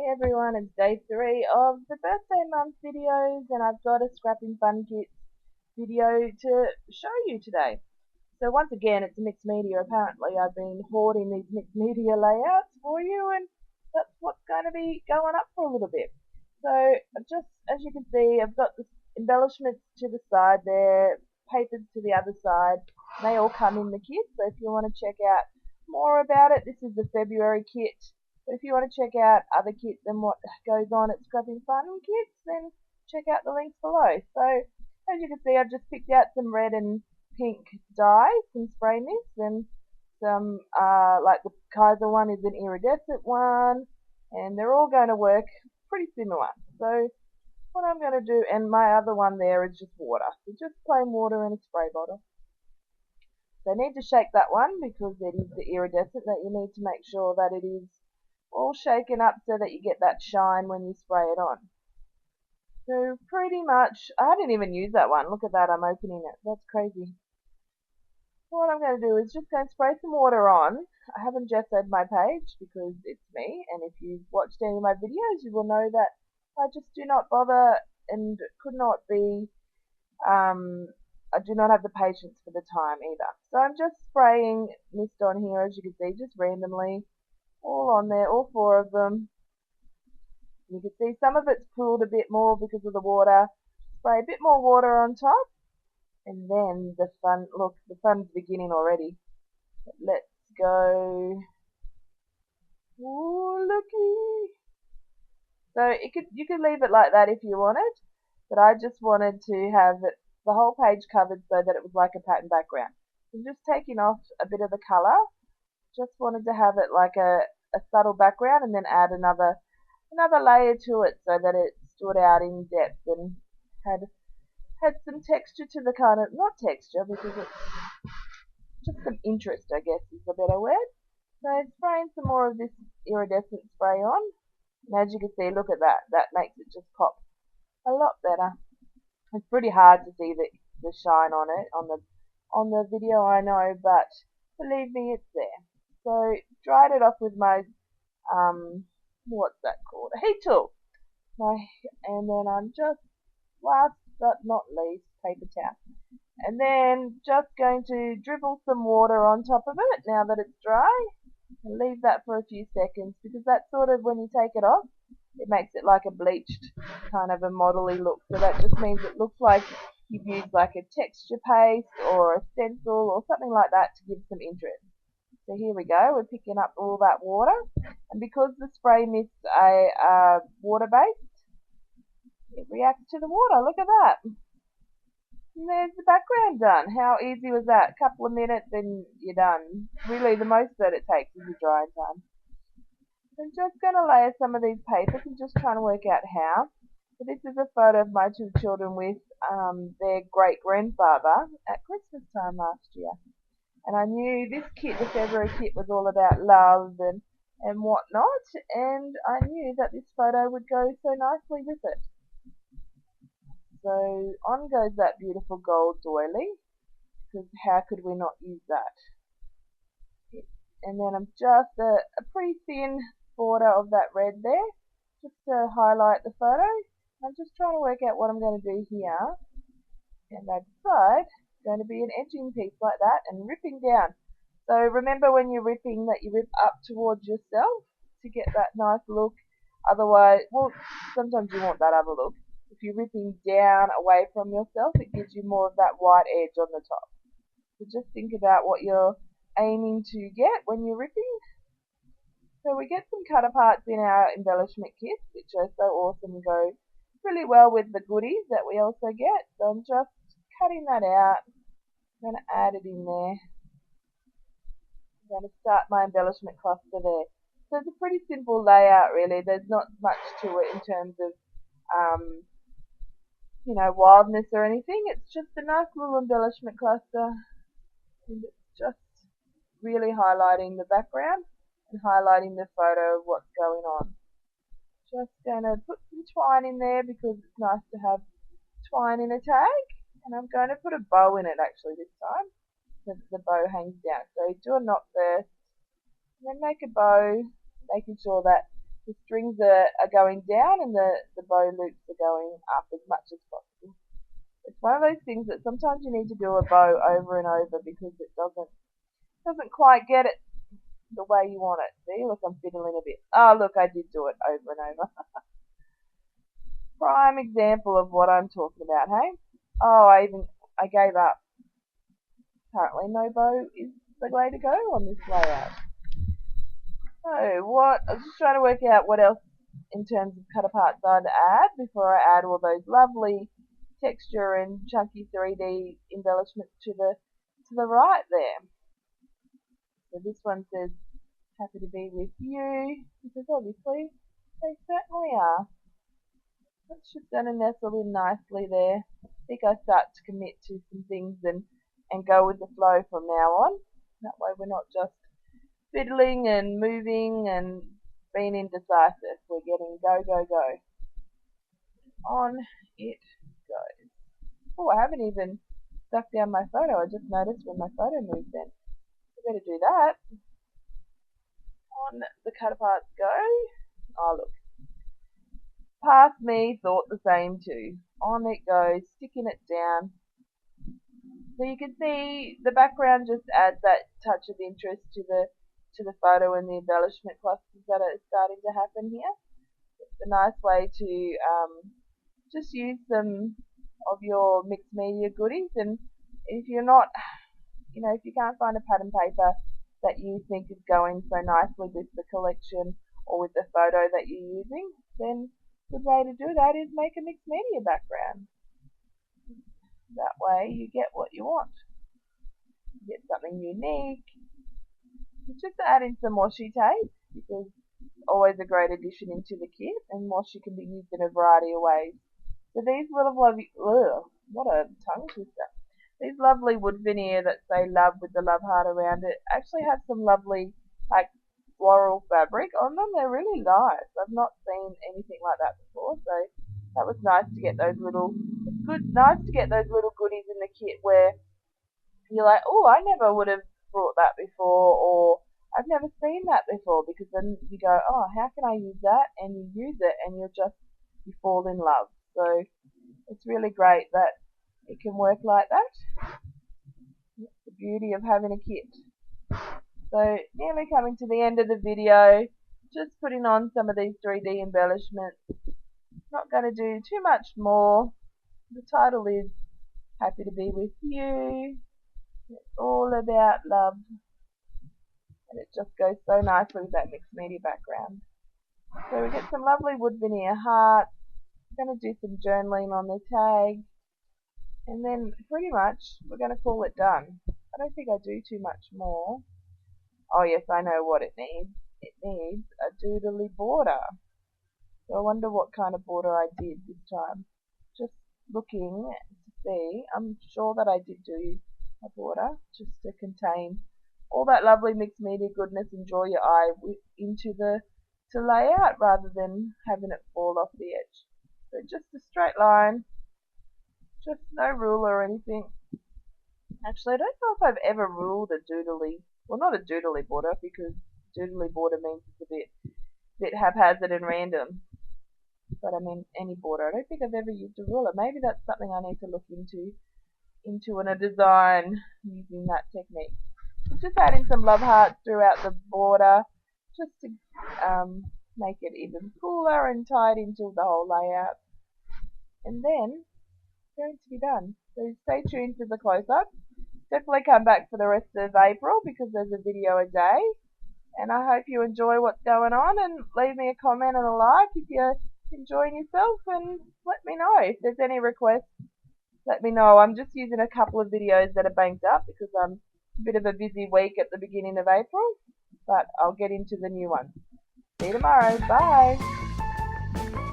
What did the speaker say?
Everyone, it's day 3 of the birthday month videos, and I've got a Scrapping Fun Kits video to show you today. So once again, it's a mixed media. Apparently I've been hoarding these mixed media layouts for you, and that's what's going to be going up for a little bit. So just as you can see, I've got the embellishments to the side there, papers to the other side. They all come in the kit, so if you want to check out more about it, this is the February kit. But if you want to check out other kits and what goes on at Scrapping Fun Kits, then check out the links below. So as you can see, I've just picked out some red and pink dye, some spray mist, and some like the Kaiser one is an iridescent one, and they're all going to work pretty similar. So what I'm going to do, and my other one there is just water, so just plain water in a spray bottle. So I need to shake that one because it is the iridescent that you need to make sure that it is all shaken up so that you get that shine when you spray it on. So pretty much, I didn't even use that one. Look at that, I'm opening it. That's crazy. What I'm going to do is just go and spray some water on. I haven't gessoed my page because it's me, and if you've watched any of my videos, you will know that I just do not bother and could not be, I do not have the patience for the time either. So I'm just spraying mist on here, as you can see, just randomly, all on there, all 4 of them. You can see some of it's pooled a bit more because of the water. Spray a bit more water on top, and then the fun, look, the fun's beginning already. Let's go. Ooh, looky. So you could leave it like that if you wanted, but I just wanted to have it, the whole page covered so that it was like a pattern background. I'm just taking off a bit of the colour. Just wanted to have it like a subtle background, and then add another layer to it so that it stood out in depth and had some texture to the kind of, not texture because it's just some interest, I guess is a better word. So spraying some more of this iridescent spray on, and as you can see, look at that, that makes it just pop a lot better. It's pretty hard to see the shine on it on the video, I know, but believe me, it's there. So dried it off with my what's that called? A heat tool. And then I'm just, last but not least, paper towel. And then just going to dribble some water on top of it now that it's dry, and leave that for a few seconds, because that's sort of, when you take it off, it makes it like a bleached kind of a modelly look. So that just means it looks like you've used like a texture paste or a stencil or something like that to give some interest. So here we go, we're picking up all that water, and because the spray mist a water based, it reacts to the water. Look at that. And there's the background done. How easy was that? A couple of minutes and you're done. Really, the most that it takes is the drying time. I'm just going to layer some of these papers and just trying to work out how. So this is a photo of my 2 children with their great-grandfather at Christmas time last year. And I knew this kit, the February kit, was all about love and whatnot, and I knew that this photo would go so nicely with it. So on goes that beautiful gold doily, because how could we not use that? And then I'm just a pretty thin border of that red there, just to highlight the photo. I'm just trying to work out what I'm going to do here. And I decide it's going to be an edging piece like that, and ripping down. So remember, when you're ripping, that you rip up towards yourself to get that nice look. Otherwise, well, sometimes you want that other look. If you're ripping down away from yourself, it gives you more of that white edge on the top. So just think about what you're aiming to get when you're ripping. So we get some cut aparts in our embellishment kits, which are so awesome and go really well with the goodies that we also get. So I'm just cutting that out. I'm going to add it in there. I'm going to start my embellishment cluster there. So it's a pretty simple layout, really. There's not much to it in terms of you know, wildness or anything. It's just a nice little embellishment cluster, and it's just really highlighting the background and highlighting the photo of what's going on. Just going to put some twine in there because it's nice to have twine in a tag, and I'm going to put a bow in it actually this time so that the bow hangs down. So do a knot first, and then make a bow, making sure that The strings are going down and the bow loops are going up as much as possible. It's one of those things that sometimes you need to do a bow over and over because it doesn't quite get it the way you want it. See, look, I'm fiddling a bit. Oh, look, I did do it over and over. Prime example of what I'm talking about, hey? Oh, I gave up. Apparently no bow is the way to go on this layout. So I was just trying to work out what else in terms of cut aparts I'd add before I add all those lovely texture and chunky 3D embellishments to the right there. So this one says, happy to be with you, because obviously they certainly are. That's just going to nestle in nicely there. I think I start to commit to some things and go with the flow from now on. That way we're not just fiddling and moving and being indecisive. We're getting go, go, go. On it goes. Oh, I haven't even stuck down my photo. I just noticed when my photo moved then. I better do that. On the cut aparts go. Oh, look. Past me thought the same too. On it goes, sticking it down. So you can see the background just adds that touch of interest to the photo and the embellishment clusters that are starting to happen here. It's a nice way to just use some of your mixed media goodies, and if you're not, if you can't find a pattern paper that you think is going so nicely with the collection or with the photo that you're using, then a good way to do that is make a mixed media background. That way you get what you want. You get something unique. Just add in some washi tape, because it's always a great addition into the kit, and washi can be used in a variety of ways. So these little lovely, what a tongue twister. These lovely wood veneer that say love with the love heart around it actually have some lovely like floral fabric on them. They're really nice. I've not seen anything like that before, so that was nice to get those little, nice to get those little goodies in the kit where you're like, oh, I never would have brought that before, or I've never seen that before, because then you go, oh, how can I use that? And you use it and you fall in love. So it's really great that it can work like that. That's the beauty of having a kit. So nearly coming to the end of the video, just putting on some of these 3D embellishments. Not going to do too much more. The title is Happy to Be With You. It's all about love. And it just goes so nicely with that mixed media background. So we get some lovely wood veneer hearts. I'm going to do some journaling on the tag. And then pretty much we're going to call it done. I don't think I do too much more. Oh yes, I know what it needs. It needs a doodly border. So I wonder what kind of border I did this time. Just looking to see, I'm sure that I did do a border just to contain all that lovely mixed media goodness and draw your eye into the layout rather than having it fall off the edge. So just a straight line, just no ruler or anything. Actually, I don't know if I've ever ruled a doodly, well, not a doodly border, because doodly border means it's a bit haphazard and random. But I mean any border. I don't think I've ever used a ruler. Maybe that's something I need to look into in a design using that technique. So just adding some love hearts throughout the border, just to make it even cooler and tie it into the whole layout. And then it's going to be done. So stay tuned for the close-up. Definitely come back for the rest of April, because there's a video a day. And I hope you enjoy what's going on, and leave me a comment and a like if you're enjoying yourself, and let me know if there's any requests. Let me know. I'm just using a couple of videos that are banked up because I'm a bit of a busy week at the beginning of April, but I'll get into the new one. See you tomorrow. Bye.